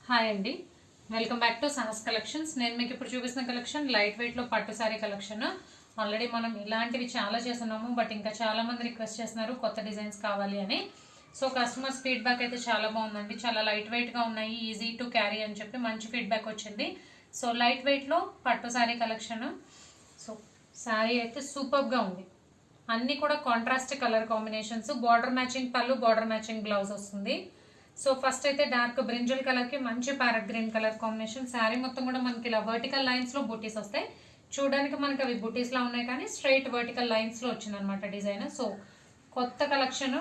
Hi అండి, welcome back to Sahas collections. నేను మీకు ఇప్పుడు చూపిస్తున్న కలెక్షన్ లైట్ వెయిట్లో పట్టు సారీ కలెక్షన్. ఆల్రెడీ మనం ఇలాంటివి చాలా చేస్తున్నాము, బట్ ఇంకా చాలా మంది రిక్వెస్ట్ చేస్తున్నారు కొత్త డిజైన్స్ కావాలి అని. సో కస్టమర్స్ ఫీడ్బ్యాక్ అయితే చాలా బాగుందండి, చాలా లైట్ వెయిట్గా ఉన్నాయి, ఈజీ టు క్యారీ అని చెప్పి మంచి ఫీడ్బ్యాక్ వచ్చింది. సో లైట్ వెయిట్లో పట్టు సారీ కలెక్షన్. సో సారీ అయితే సూపర్గా ఉంది, అన్నీ కూడా contrast colour combinations, border matching పళ్ళు, బార్డర్ మ్యాచింగ్ బ్లౌజ్ వస్తుంది. సో ఫస్ట్ అయితే డార్క్ బ్రింజల్ కలర్ కి మంచి parrot green colour combination. Sari మొత్తం కూడా మనకి ఇలా వర్టికల్ లైన్స్ లో బూటీస్ వస్తాయి. చూడడానికి మనకి అవి బూటీస్ లా ఉన్నాయి, కానీ స్ట్రైట్ వర్టికల్ లైన్స్ లో వచ్చింది అనమాట డిజైన్. సో కొత్త కలెక్షన్,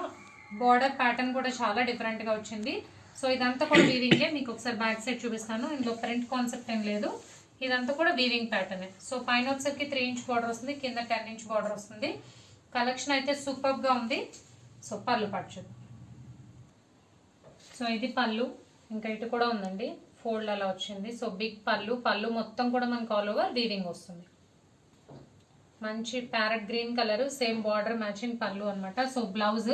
బార్డర్ ప్యాటర్న్ కూడా చాలా డిఫరెంట్ గా వచ్చింది. సో ఇదంతా కూడా వీవింగే. మీకు ఒకసారి బ్యాక్ సైడ్ చూపిస్తాను. ఇందులో ప్రింట్ కాన్సెప్ట్ ఏం లేదు, ఇదంతా కూడా వీవింగ్ ప్యాటర్న్. సో పైన వచ్చేసరికి 3 ఇంచ్ బార్డర్ వస్తుంది, కింద 10 ఇంచ్ బార్డర్ వస్తుంది. కలెక్షన్ అయితే సూపర్ గా ఉంది. సో పళ్ళు పట్టు. సో ఇది పళ్ళు, ఇంకా ఇటు కూడా ఉందండి, ఫోల్డ్ అలా వచ్చింది. సో బిగ్ పళ్ళు మొత్తం కూడా మనకు ఆల్ ఓవర్ వీవింగ్ వస్తుంది. మంచి parrot green colour, same border matching పళ్ళు అనమాట. సో బ్లౌజ్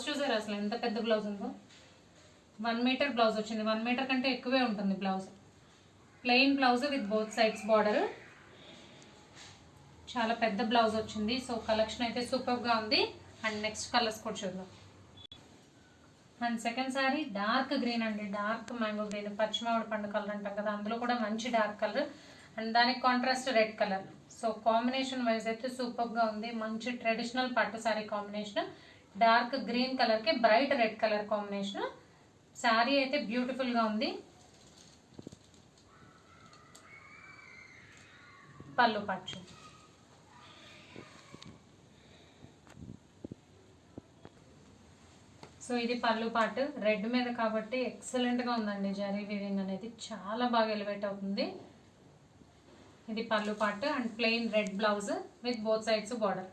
చూసారు అసలు ఎంత పెద్ద బ్లౌజ్ ఉందో. 1 మీటర్ బ్లౌజ్ వచ్చింది, 1 మీటర్ కంటే ఎక్కువే ఉంటుంది blouse. Plain blouse with both sides border, చాలా పెద్ద బ్లౌజ్ వచ్చింది. సో కలెక్షన్ అయితే సూపర్గా ఉంది. అండ్ నెక్స్ట్ కలర్స్ కూడా చూద్దాం. And second sorry dark green అండి, డార్క్ మ్యాంగో గ్రీన్, పచ్చిమామిడి పండు కలర్ అంటాం కదా, అందులో కూడా మంచి డార్క్ కలర్. అండ్ దానికి contrast red colour. So combination wise అయితే సూపర్గా ఉంది. మంచి ట్రెడిషనల్ పట్టు సారీ కాంబినేషన్, డార్క్ గ్రీన్ కలర్కి bright red colour combination. Sari అయితే బ్యూటిఫుల్గా ఉంది. పళ్ళు పట్టు. సో ఇది పళ్ళు పార్ట్, రెడ్ మీద కాబట్టి ఎక్సలెంట్గా ఉందండి. జరీ వీవింగ్ అనేది చాలా బాగా ఎలివేట్ అవుతుంది. ఇది పళ్ళు part and plain red blouse with both sides border.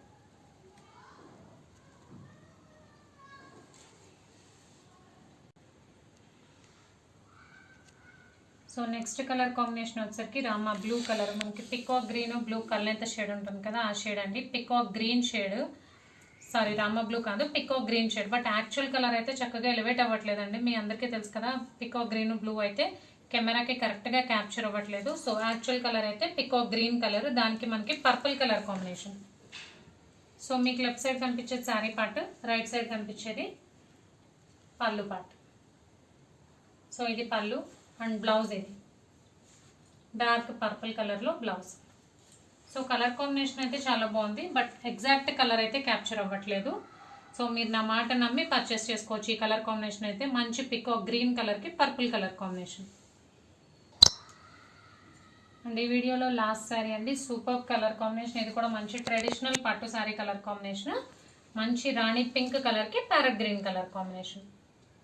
So next colour combination వచ్చేసరికి రామా బ్లూ కలర్, మనకి peacock green blue colour shade ఉంటుంది కదా, ఆ షేడ్ అండి. Peacock green shade, sorry Rama blue కాదు, peacock green shade. But actual colour అయితే చక్కగా elevate అవ్వట్లేదండి. మీ అందరికీ తెలుసు కదా, పికాక్ గ్రీన్ బ్లూ అయితే కెమెరాకి కరెక్ట్గా క్యాప్చర్ అవ్వట్లేదు. సో యాక్చువల్ కలర్ అయితే పికాక్ గ్రీన్ కలర్, దానికి మనకి పర్పుల్ కలర్ కాంబినేషన్. సో మీకు లెఫ్ట్ సైడ్ కనిపించేది శారీ పార్ట్, రైట్ సైడ్ కనిపించేది పళ్ళు పార్ట్. సో ఇది పళ్ళు అండ్ బ్లౌజ్, ఇది డార్క్ పర్పుల్ కలర్లో బ్లౌజ్. సో కలర్ కాంబినేషన్ అయితే చాలా బాగుంది, బట్ ఎగ్జాక్ట్ కలర్ అయితే క్యాప్చర్ అవ్వట్లేదు. సో మీరు నా మాట నమ్మి పర్చేస్ చేసుకోవచ్చు. ఈ కలర్ కాంబినేషన్ అయితే మంచి పికాక్ గ్రీన్ కలర్కి పర్పుల్ కలర్ కాంబినేషన్. అండ్ ఈ వీడియోలో లాస్ట్ శారీ అండి, సూపర్ కలర్ కాంబినేషన్. ఇది కూడా మంచి ట్రెడిషనల్ పట్టు శారీ కలర్ కాంబినేషన్, మంచి రాణి పింక్ కలర్కి parrot green colour combination.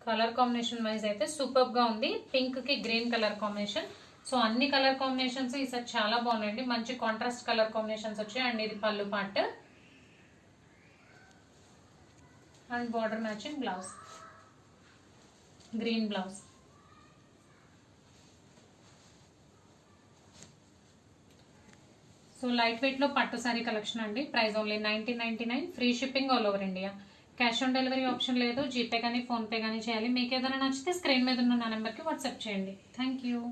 Colour combination wise అయితే సూపర్గా ఉంది. పింక్కి గ్రీన్ కలర్ కాంబినేషన్. సో అన్ని కలర్ కాంబినేషన్స్ ఈసారి చాలా బాగున్నాయండి, మంచి కాంట్రాస్ట్ కలర్ కాంబినేషన్స్ వచ్చాయి. అండ్ ఇది పళ్ళు part and border matching blouse, green blouse. So light వెయిట్లో పట్టు సారీ కలెక్షన్ అండి. Price only 1999, free shipping all over India. Cash on delivery option లేదు, జీపే కానీ ఫోన్పే కానీ చేయాలి. మీకు ఏదైనా నచ్చితే స్క్రీన్ మీద ఉన్న నా నెంబర్కి వాట్సాప్ చేయండి. Thank you.